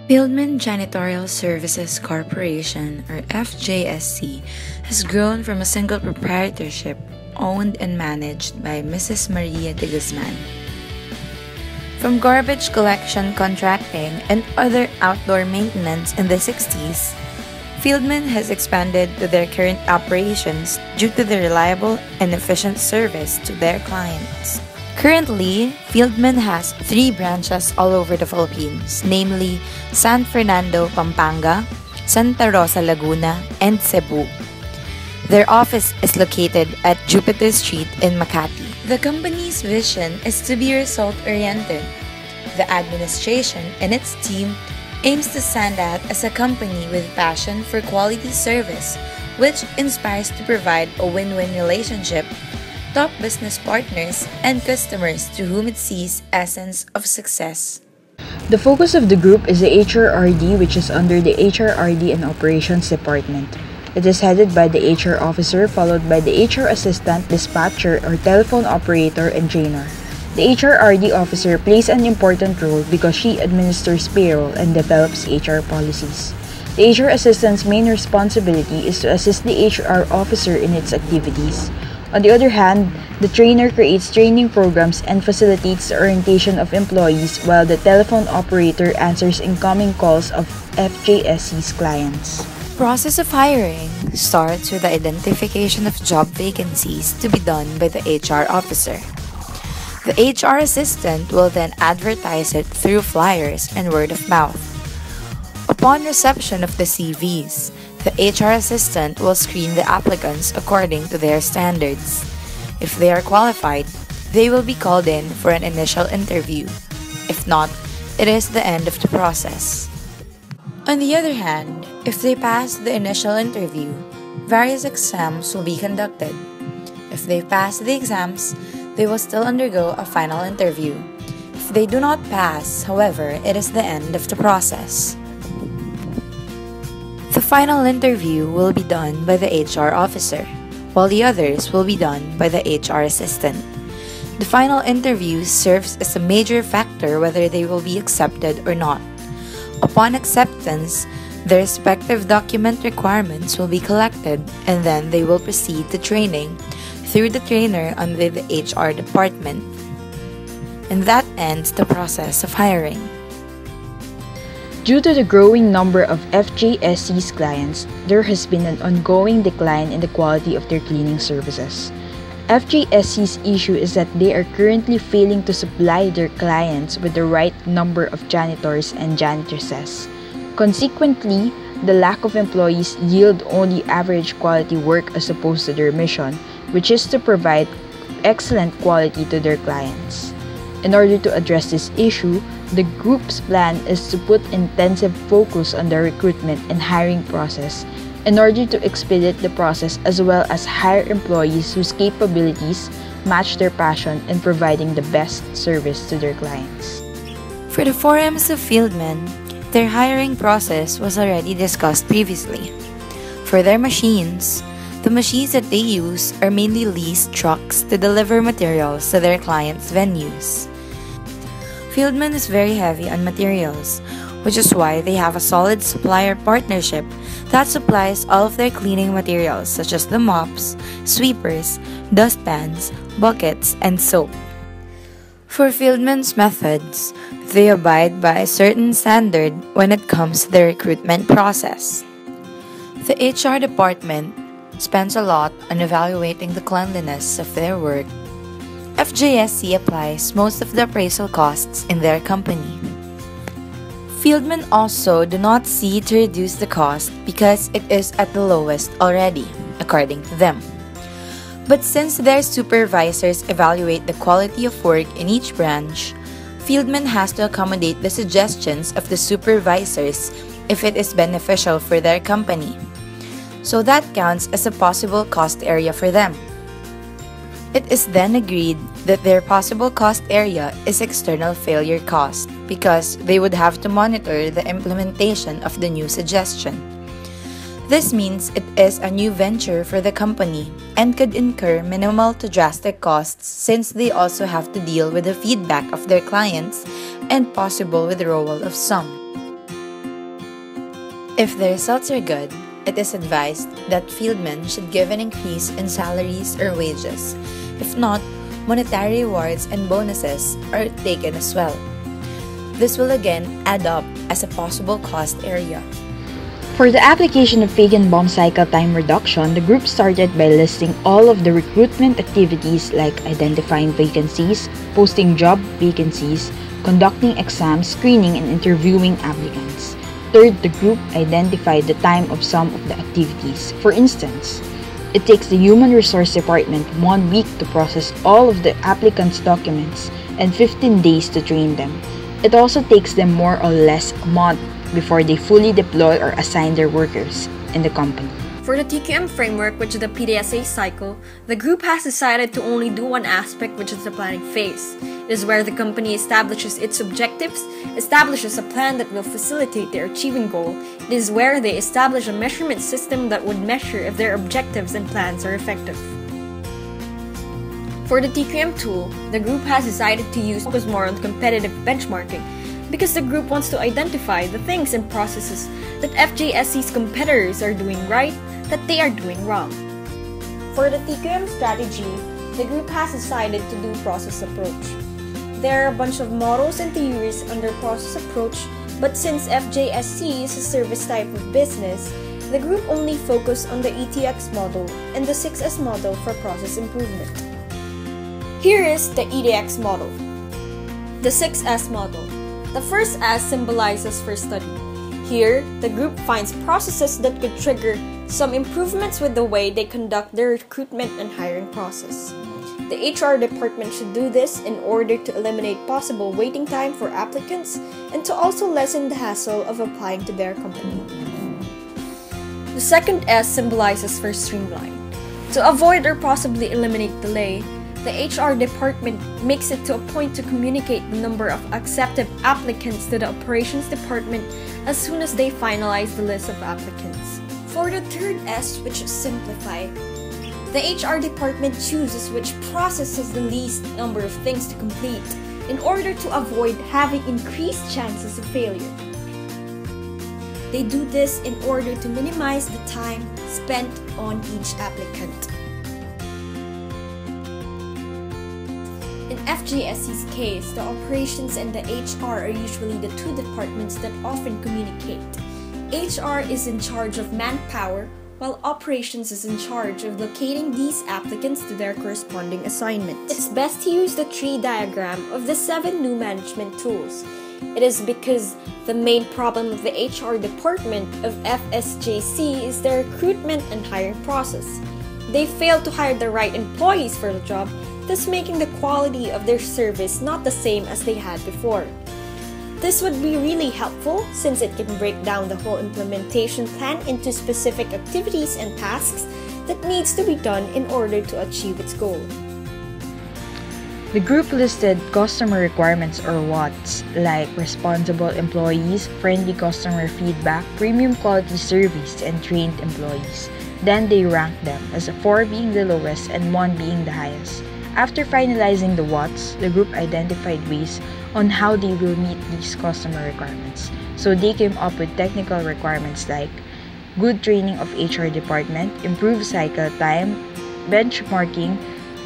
Fieldman Janitorial Services Corporation, or FJSC, has grown from a single proprietorship owned and managed by Mrs. Maria de Guzman. From garbage collection contracting and other outdoor maintenance in the 60s, Fieldman has expanded to their current operations due to the reliable and efficient service to their clients. Currently, Fieldman has 3 branches all over the Philippines, namely San Fernando, Pampanga, Santa Rosa, Laguna, and Cebu. Their office is located at Jupiter Street in Makati. The company's vision is to be result-oriented. The administration and its team aims to stand out as a company with passion for quality service, which inspires to provide a win-win relationship, top business partners, and customers to whom it sees essence of success. The focus of the group is the HRRD, which is under the HRRD and Operations Department. It is headed by the HR officer, followed by the HR assistant, dispatcher, or telephone operator, and trainer. The HRRD officer plays an important role because she administers payroll and develops HR policies. The HR assistant's main responsibility is to assist the HR officer in its activities. On the other hand, the trainer creates training programs and facilitates the orientation of employees, while the telephone operator answers incoming calls of FJSC's clients. The process of hiring starts with the identification of job vacancies to be done by the HR officer. The HR assistant will then advertise it through flyers and word of mouth. Upon reception of the CVs, the HR assistant will screen the applicants according to their standards. If they are qualified, they will be called in for an initial interview. If not, it is the end of the process. On the other hand, if they pass the initial interview, various exams will be conducted. If they pass the exams, they will still undergo a final interview. If they do not pass, however, it is the end of the process. The final interview will be done by the HR officer, while the others will be done by the HR assistant. The final interview serves as a major factor whether they will be accepted or not. Upon acceptance, the respective document requirements will be collected, and then they will proceed to training through the trainer under the HR department. And that ends the process of hiring. Due to the growing number of FJSC's clients, there has been an ongoing decline in the quality of their cleaning services. FJSC's issue is that they are currently failing to supply their clients with the right number of janitors and janitresses. Consequently, the lack of employees yield only average quality work as opposed to their mission, which is to provide excellent quality to their clients. In order to address this issue, the group's plan is to put intensive focus on the recruitment and hiring process in order to expedite the process, as well as hire employees whose capabilities match their passion in providing the best service to their clients. For the forums of Fieldman, their hiring process was already discussed previously. For their machines, the machines that they use are mainly leased trucks to deliver materials to their clients' venues. Fieldman is very heavy on materials, which is why they have a solid supplier partnership that supplies all of their cleaning materials such as the mops, sweepers, dustpans, buckets, and soap. For Fieldman's methods, they abide by a certain standard when it comes to the recruitment process. The HR department spends a lot on evaluating the cleanliness of their work. FJSC applies most of the appraisal costs in their company. Fieldmen also do not see to reduce the cost because it is at the lowest already, according to them. But since their supervisors evaluate the quality of work in each branch, Fieldman has to accommodate the suggestions of the supervisors if it is beneficial for their company. So that counts as a possible cost area for them. It is then agreed that their possible cost area is external failure cost because they would have to monitor the implementation of the new suggestion. This means it is a new venture for the company and could incur minimal to drastic costs since they also have to deal with the feedback of their clients and possible withdrawal of some. If the results are good, it is advised that fieldmen should give an increase in salaries or wages. If not, monetary rewards and bonuses are taken as well. This will again add up as a possible cost area. For the application of Feigenbaum cycle time reduction, the group started by listing all of the recruitment activities like identifying vacancies, posting job vacancies, conducting exams, screening, and interviewing applicants. Third, the group identified the time of some of the activities. For instance, it takes the Human Resource Department 1 week to process all of the applicants' documents and 15 days to train them. It also takes them more or less a month before they fully deploy or assign their workers in the company. For the TQM framework, which is the PDSA cycle, the group has decided to only do one aspect, which is the planning phase. It is where the company establishes its objectives, establishes a plan that will facilitate their achieving goal. It is where they establish a measurement system that would measure if their objectives and plans are effective. For the TQM tool, the group has decided to focus more on competitive benchmarking, because the group wants to identify the things and processes that FJSC's competitors are doing right, that they are doing wrong. For the TQM strategy, the group has decided to do process approach. There are a bunch of models and theories under process approach, but since FJSC is a service type of business, the group only focused on the ETX model and the 6S model for process improvement. Here is the ETX model. The 6S model. The first S symbolizes for study. Here, the group finds processes that could trigger some improvements with the way they conduct their recruitment and hiring process. The HR department should do this in order to eliminate possible waiting time for applicants and to also lessen the hassle of applying to their company. The second S symbolizes for streamline. To avoid or possibly eliminate delay, the HR department makes it to a point to communicate the number of accepted applicants to the operations department as soon as they finalize the list of applicants. For the third S, which is simplify, the HR department chooses which process has the least number of things to complete in order to avoid having increased chances of failure. They do this in order to minimize the time spent on each applicant. In FJSC's case, the operations and the HR are usually the two departments that often communicate. HR is in charge of manpower, while operations is in charge of locating these applicants to their corresponding assignment. It's best to use the tree diagram of the 7 new management tools. It is because the main problem of the HR department of FSJC is their recruitment and hiring process. They fail to hire the right employees for the job, thus making the quality of their service not the same as they had before. This would be really helpful since it can break down the whole implementation plan into specific activities and tasks that needs to be done in order to achieve its goal. The group listed customer requirements or WATs like responsible employees, friendly customer feedback, premium quality service, and trained employees. Then they ranked them as 4 being the lowest and 1 being the highest. After finalizing the WATs, the group identified ways on how they will meet these customer requirements. So they came up with technical requirements like good training of HR department, improved cycle time, benchmarking,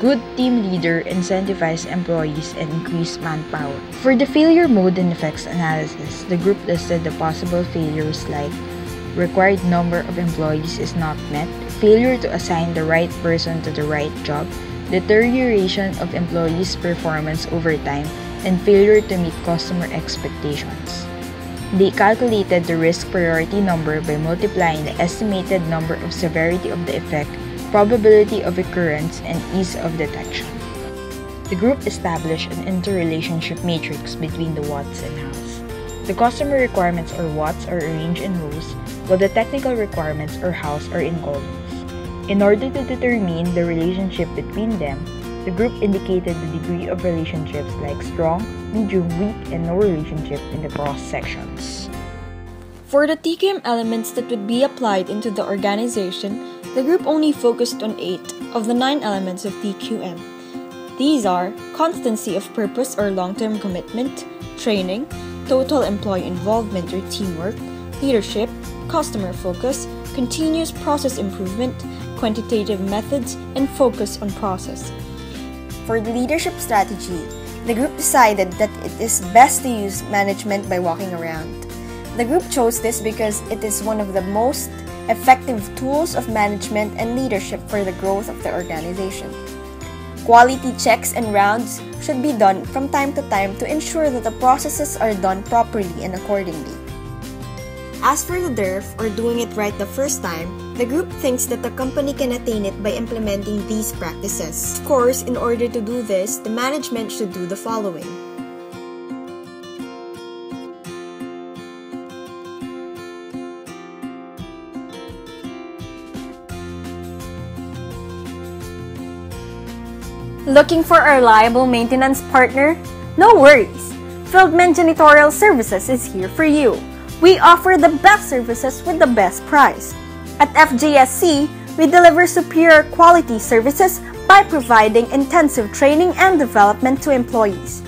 good team leader, incentivize employees, and increase manpower. For the failure mode and effects analysis, the group listed the possible failures like required number of employees is not met, failure to assign the right person to the right job, deterioration of employees' performance over time, and failure to meet customer expectations. They calculated the risk priority number by multiplying the estimated number of severity of the effect, probability of occurrence, and ease of detection. The group established an interrelationship matrix between the WATs and hows. The customer requirements or WATs are arranged in rows, while the technical requirements or hows are in columns. In order to determine the relationship between them, the group indicated the degree of relationships like strong, medium, weak, and no relationship in the cross sections. For the TQM elements that would be applied into the organization, the group only focused on 8 of the 9 elements of TQM. These are constancy of purpose or long-term commitment, training, total employee involvement or teamwork, leadership, customer focus, continuous process improvement, quantitative methods, and focus on process. For the leadership strategy, the group decided that it is best to use management by walking around. The group chose this because it is one of the most effective tools of management and leadership for the growth of the organization. Quality checks and rounds should be done from time to time to ensure that the processes are done properly and accordingly. As for the DERF, or doing it right the first time, the group thinks that the company can attain it by implementing these practices. Of course, in order to do this, the management should do the following. Looking for a reliable maintenance partner? No worries! QUALMAN Janitorial Services is here for you. We offer the best services with the best price. At FJSC, we deliver superior quality services by providing intensive training and development to employees.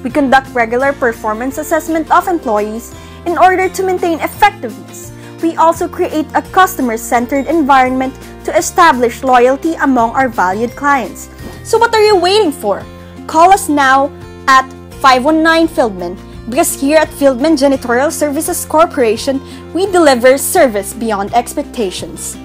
We conduct regular performance assessment of employees in order to maintain effectiveness. We also create a customer-centered environment to establish loyalty among our valued clients. So what are you waiting for? Call us now at 519-QUALMAN. Because here at QUALMAN Janitorial Services Corporation, we deliver service beyond expectations.